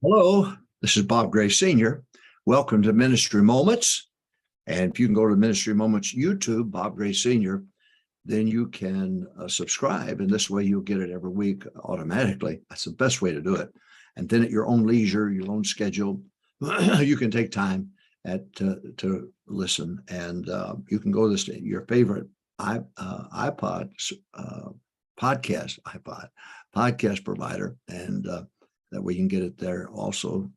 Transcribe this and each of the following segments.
Hello, this is Bob Gray Sr. Welcome to Ministry Moments. And if you can go to Ministry Moments YouTube, Bob Gray Sr., then you can subscribe. And this way you'll get it every week automatically. That's the best way to do it. And then at your own leisure, your own schedule, you can take time to listen. And you can go to your favorite podcast provider, and that way you can get it there also.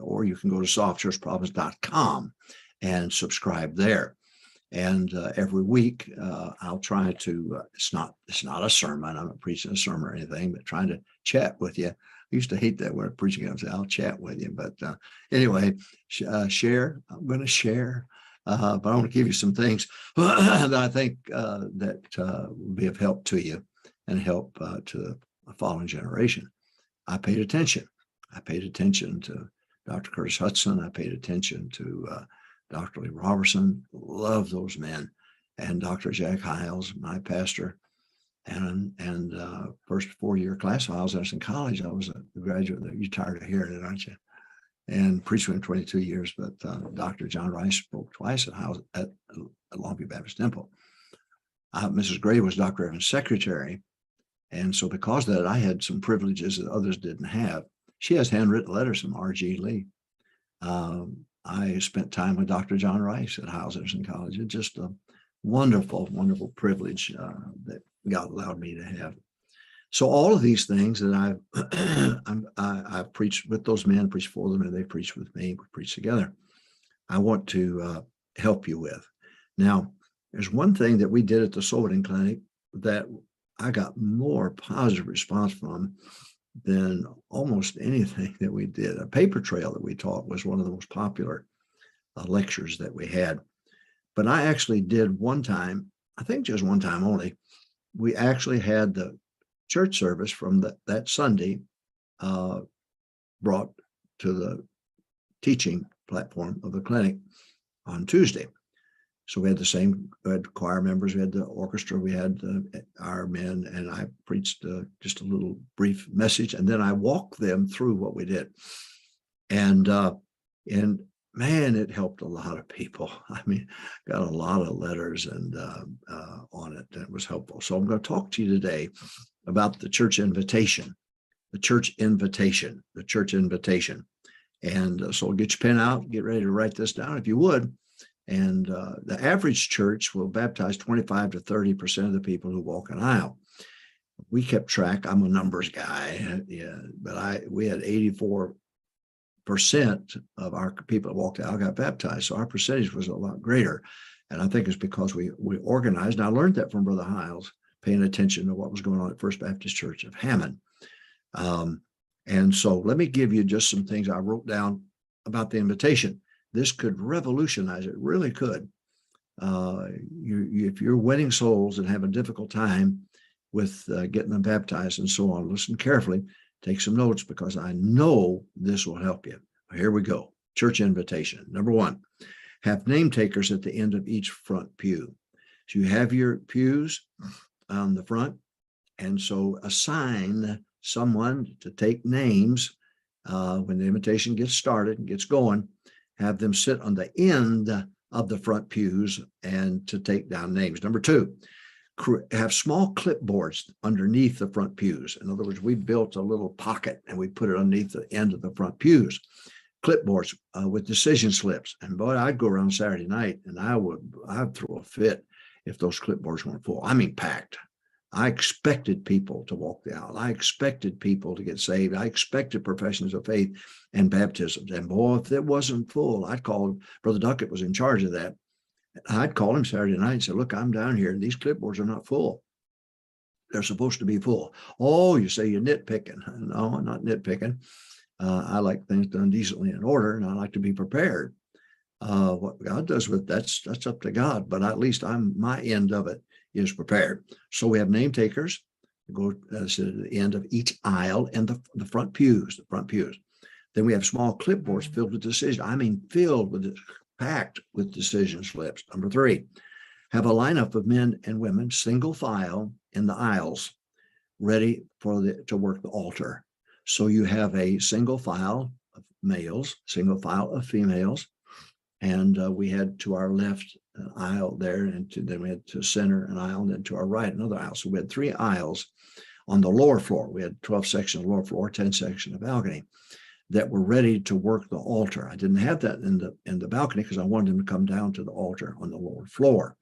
Or you can go to softchurchprovince.com and subscribe there. And every week I'll try to, it's not a sermon, I'm not preaching a sermon or anything, but trying to chat with you. I used to hate that word preaching. I would say, I'll chat with you. But anyway, share. I'm going to share. But I want to give you some things that I think that will be of help to you and help to the following generation. I paid attention. I paid attention to Dr. Curtis Hudson. I paid attention to Dr. Lee Robertson. Love those men. And Dr. Jack Hiles, my pastor. And first 4-year class while I was in college, I was a graduate. You're tired of hearing it, aren't you? And preached for 22 years. But Dr. John Rice spoke twice at Longview Baptist Temple. Mrs. Gray was Dr. Evans' secretary. And so because of that, I had some privileges that others didn't have. She has handwritten letters from R.G. Lee. I spent time with Dr. John Rice at Hiles Anderson College. It's just a wonderful, wonderful privilege that God allowed me to have. So all of these things that I've preached with those men, preached for them, and they preached with me, we preached together. I want to help you with. Now, there's one thing that we did at the Soul Winning Clinic that I got more positive response from than almost anything that we did. A paper trail that we taught was one of the most popular lectures that we had. But I actually did one time, I think just one time only, we actually had the church service from that Sunday brought to the teaching platform of the clinic on Tuesday. So we had we had choir members, we had the orchestra, we had our men, and I preached just a little brief message, and then I walked them through what we did. And man, it helped a lot of people. I mean, got a lot of letters and on it, and it was helpful. So I'm going to talk to you today about the church invitation, And so get your pen out, get ready to write this down if you would. And the average church will baptize 25 to 30% of the people who walk an aisle. We kept track. I'm a numbers guy, but we had 84% of our people that walked the aisle got baptized. So our percentage was a lot greater. And I think it's because we organized. And I learned that from Brother Hiles, paying attention to what was going on at First Baptist Church of Hammond. And so let me give you just some things I wrote down about the invitation. This could revolutionize it, really could. If you're winning souls and have a difficult time with getting them baptized and so on, listen carefully, take some notes, because I know this will help you. Here we go. Church invitation. Number 1, have name takers at the end of each front pew. So you have your pews on the front, and so assign someone to take names when the invitation gets started and gets going. Have them sit on the end of the front pews and to take down names. Number 2, have small clipboards underneath the front pews. In other words, we built a little pocket and we put it underneath the end of the front pews. Clipboards with decision slips. And boy, I'd go around Saturday night and I'd throw a fit if those clipboards weren't full. I mean, packed. I expected people to walk the aisle. I expected people to get saved. I expected professions of faith and baptisms. And boy, if it wasn't full, I'd call Brother Duckett was in charge of that. I'd call him Saturday night and say, look, I'm down here and these clipboards are not full. They're supposed to be full. Oh, you say you're nitpicking. No, I'm not nitpicking. I like things done decently in order, and I like to be prepared. What God does with that's up to God, but at least my end of it is prepared. So we have name takers go to the end of each aisle and the front pews, Then we have small clipboards filled with decisions. I mean, packed with decision slips. Number 3, have a lineup of men and women, single file in the aisles, ready to work the altar. So you have a single file males, single file of females. And we had to our left an aisle there, and then we had to center an aisle, and then to our right another aisle. So we had 3 aisles on the lower floor. We had 12 sections of lower floor, 10 sections of balcony that were ready to work the altar. I didn't have that in the balcony because I wanted them to come down to the altar on the lower floor.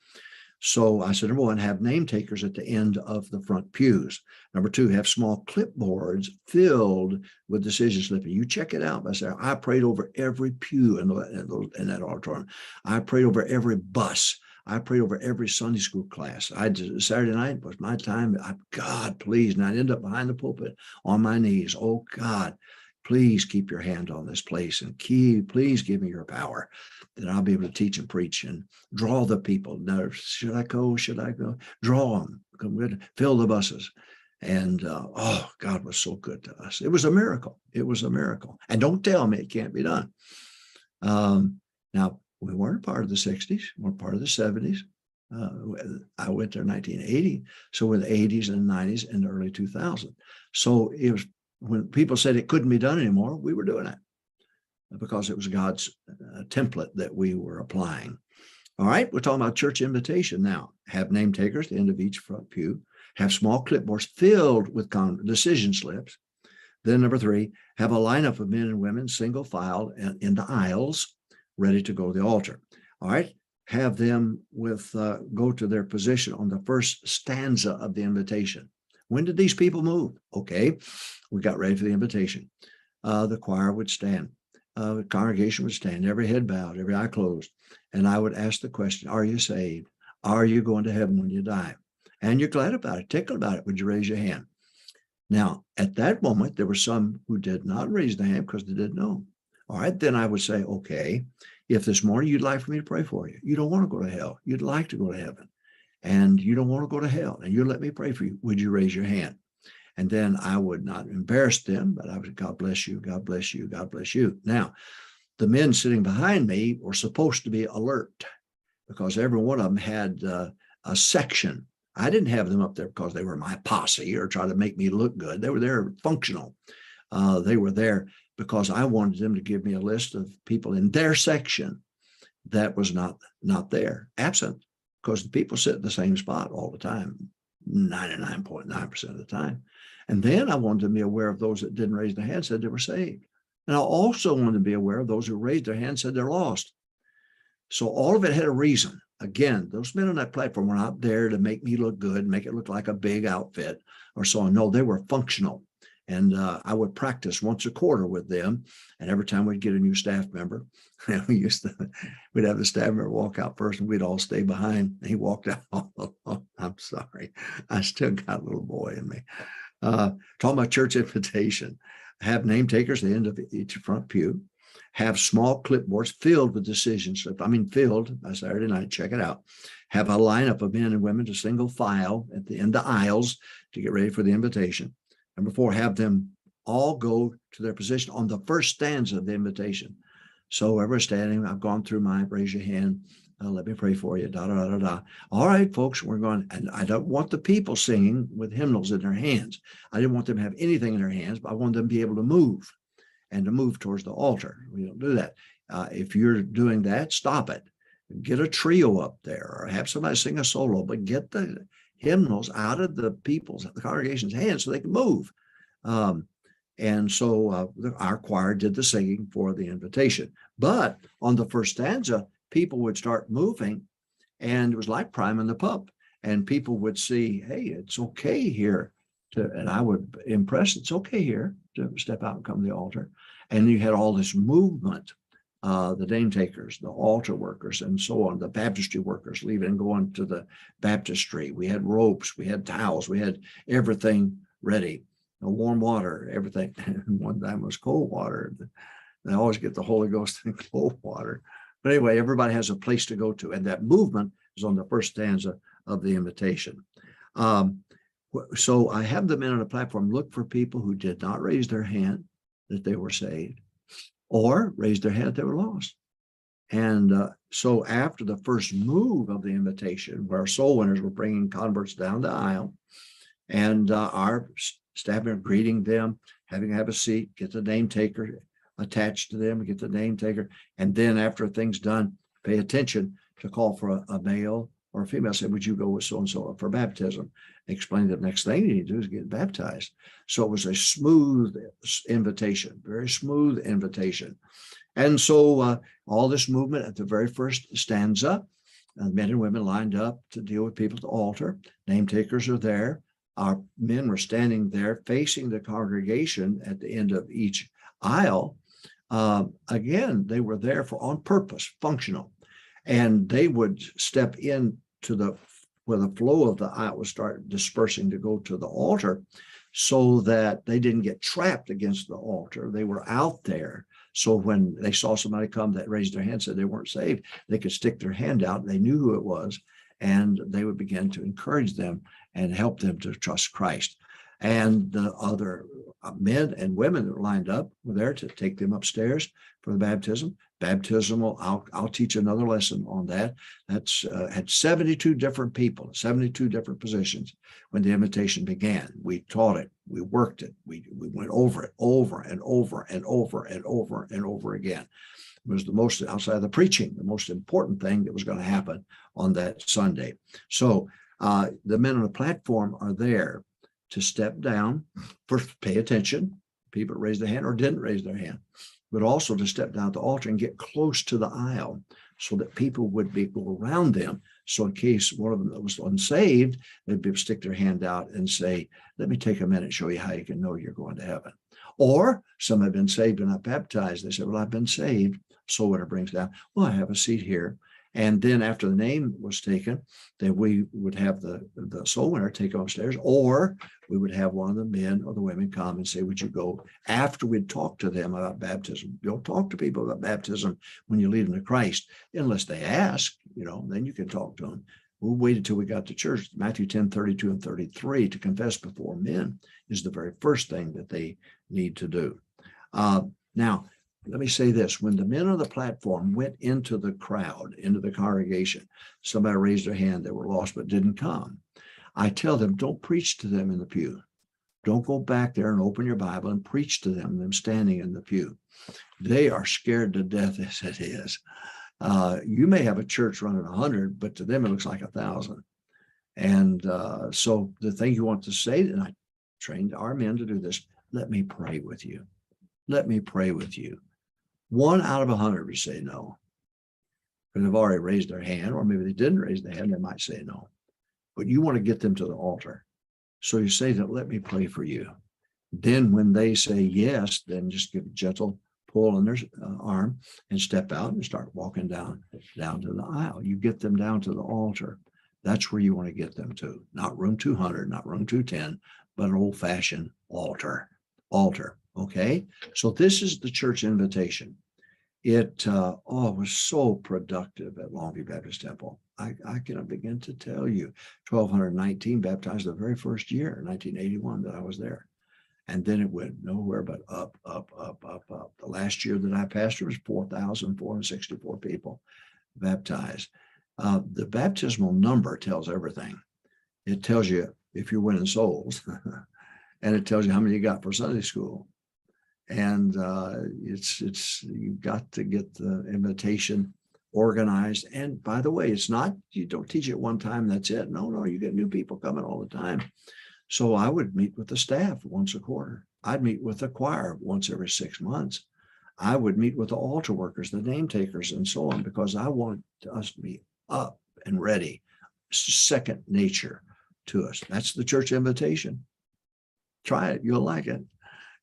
So I said, number 1, have name takers at the end of the front pews. Number 2, have small clipboards filled with decision slipping. You check it out. I said, I prayed over every pew in that auditorium. I prayed over every bus. I prayed over every Sunday school class. Saturday night was my time. God, please. And I'd end up behind the pulpit on my knees. Oh, God, please keep your hand on this place, and please give me your power that I'll be able to teach and preach and draw the people. Now, should I go? Should I go? Draw them, fill the buses. And God was so good to us. It was a miracle. It was a miracle. And don't tell me it can't be done. Now, we weren't part of the 60s. We weren't part of the 70s. I went there in 1980. So we're the 80s and 90s and the early 2000s. So it was, when people said it couldn't be done anymore, we were doing it because it was God's template that we were applying. All right, we're talking about church invitation now. Have name takers at the end of each front pew. Have small clipboards filled with decision slips. Then number 3, have a lineup of men and women, single file in the aisles, ready to go to the altar. All right, have them go to their position on the first stanza of the invitation. When did these people move? Okay, we got ready for the invitation. The choir would stand. The congregation would stand, every head bowed, every eye closed. And I would ask the question, are you saved? Are you going to heaven when you die? And you're glad about it, tickled about it. Would you raise your hand? Now, at that moment, there were some who did not raise their hand because they didn't know. All right, then I would say, okay, if this morning you'd like for me to pray for you, you don't want to go to hell, you'd like to go to heaven, and you don't want to go to hell, and you let me pray for you, would you raise your hand? And then I would not embarrass them, but I would, God bless you, God bless you, God bless you. Now, the men sitting behind me were supposed to be alert because every one of them had a section. I didn't have them up there because they were my posse or try to make me look good. They were there functional. They were there because I wanted them to give me a list of people in their section that was not there, absent, because the people sit in the same spot all the time, 99.9% of the time. And then I wanted to be aware of those that didn't raise their hand, said they were saved. And I also wanted to be aware of those who raised their hand, said they're lost. So all of it had a reason. Again, those men on that platform were not there to make me look good, make it look like a big outfit or so on. No, they were functional. And I would practice once a quarter with them. And every time we'd get a new staff member, we'd have the staff member walk out first and we'd all stay behind. And he walked out all alone. I'm sorry. I still got a little boy in me. Talking about church invitation. Have name takers at the end of each front pew. Have small clipboards filled with decision slips. I mean, filled by Saturday night. Check it out. Have a lineup of men and women to single file at the end of the aisles to get ready for the invitation. Number 4, have them all go to their position on the first stanza of the invitation. So everybody's standing. I've gone through mine. Raise your hand. Let me pray for you. Da, da, da, da, da. All right, folks, we're going. And I don't want the people singing with hymnals in their hands. I didn't want them to have anything in their hands, but I wanted them to be able to move and to move towards the altar. We don't do that. If you're doing that, stop it. Get a trio up there or have somebody sing a solo, but get the hymnals out of the congregation's hands so they can move. And so our choir did the singing for the invitation. But on the first stanza, people would start moving, and it was like priming the pump. And people would see, hey, it's okay here and I would impress, it's okay here to step out and come to the altar. And you had all this movement, the name takers, the altar workers, and so on, the baptistry workers leaving and going to the baptistry. We had ropes, we had towels, we had everything ready, warm water, everything. One time it was cold water. I always get the Holy Ghost in cold water. But anyway, everybody has a place to go to, and that movement is on the first stanza of the invitation. So I have the men on the platform look for people who did not raise their hand that they were saved, or raised their hand that they were lost. And so after the first move of the invitation, where soul winners were bringing converts down the aisle, and our staff member greeting them, having to have a seat, get the name taker attached to them, get the name taker. And then after things done, pay attention to call for a male or a female. Say, would you go with so-and-so for baptism? Explain the next thing you need to do is get baptized. So it was a smooth invitation, very smooth invitation. And so all this movement at the very first stanza, men and women lined up to deal with people at the altar. Name takers are there. Our men were standing there facing the congregation at the end of each aisle. Again, they were there on purpose, functional. And they would step in to where the flow of the aisle would start dispersing to go to the altar, so that they didn't get trapped against the altar. They were out there. So when they saw somebody come that raised their hand, said they weren't saved, they could stick their hand out. They knew who it was, and they would begin to encourage them and help them to trust Christ. And the other men and women that were lined up were there to take them upstairs for the baptism. Baptismal, I'll teach another lesson on that. That's had 72 different people, 72 different positions when the invitation began. We taught it, we worked it, we went over it over and over and over and over and over again. It was the most, outside of the preaching, the most important thing that was going to happen on that Sunday. So the men on the platform are there to step down, first pay attention, people raised their hand or didn't raise their hand, but also to step down the altar and get close to the aisle so that people would go around them. So in case one of them that was unsaved, they'd be able to stick their hand out and say, let me take a minute and show you how you can know you're going to heaven. Or some have been saved and not baptized. They said, well, I've been saved. Soul winner brings down, well, I have a seat here. And then after the name was taken, then we would have the soul winner take upstairs, or we would have one of the men or the women come and say, would you go after we'd talked to them about baptism? You don't talk to people about baptism when you lead them to Christ, unless they ask, then you can talk to them. We waited till we got to church. Matthew 10, 32 and 33, to confess before men is the very first thing that they need to do. Now, let me say this. When the men on the platform went into the crowd, into the congregation, somebody raised their hand, they were lost but didn't come. I tell them, don't preach to them in the pew. Don't go back there and open your Bible and preach to them standing in the pew. They are scared to death as it is. You may have a church running 100, but to them it looks like 1,000. And so the thing you want to say, and I trained our men to do this, let me pray with you. Let me pray with you. 1 out of 100 would say no, because they've already raised their hand, or maybe they didn't raise their hand, they might say no. But you want to get them to the altar. So you say that, let me pray for you. Then when they say yes, then just give a gentle pull on their arm and step out and start walking down to the aisle. You get them down to the altar. That's where you want to get them to. Not room 200, not room 210, but an old-fashioned altar. Okay, so this is the church invitation. It was so productive at Longview Baptist Temple. I cannot begin to tell you. 1,219 baptized the very first year, 1981, that I was there. And then it went nowhere but up, up, up, up, up. The last year that I pastored was 4,464 people baptized. The baptismal number tells everything. It tells you if you're winning souls, and it tells you how many you got for Sunday school. And it's you've got to get the invitation organized. And by the way, it's not, you don't teach it one time, that's it. No, you get new people coming all the time. So I would meet with the staff once a quarter. I'd meet with the choir once every 6 months. I would meet with the altar workers, the name takers, and so on, because I want us to be up and ready. It's second nature to us. That's the church invitation. Try it. You'll like it.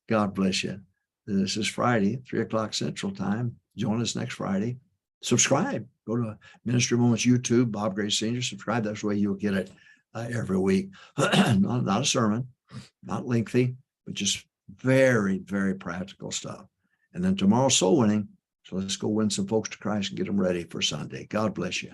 God bless you. This is Friday, 3:00 Central Time. Join us next Friday. Subscribe. Go to Ministry Moments YouTube, Bob Gray Sr. Subscribe. That's the way you'll get it every week. Not a sermon, not lengthy, but just very, very practical stuff. And then tomorrow, soul winning. So let's go win some folks to Christ and get them ready for Sunday. God bless you.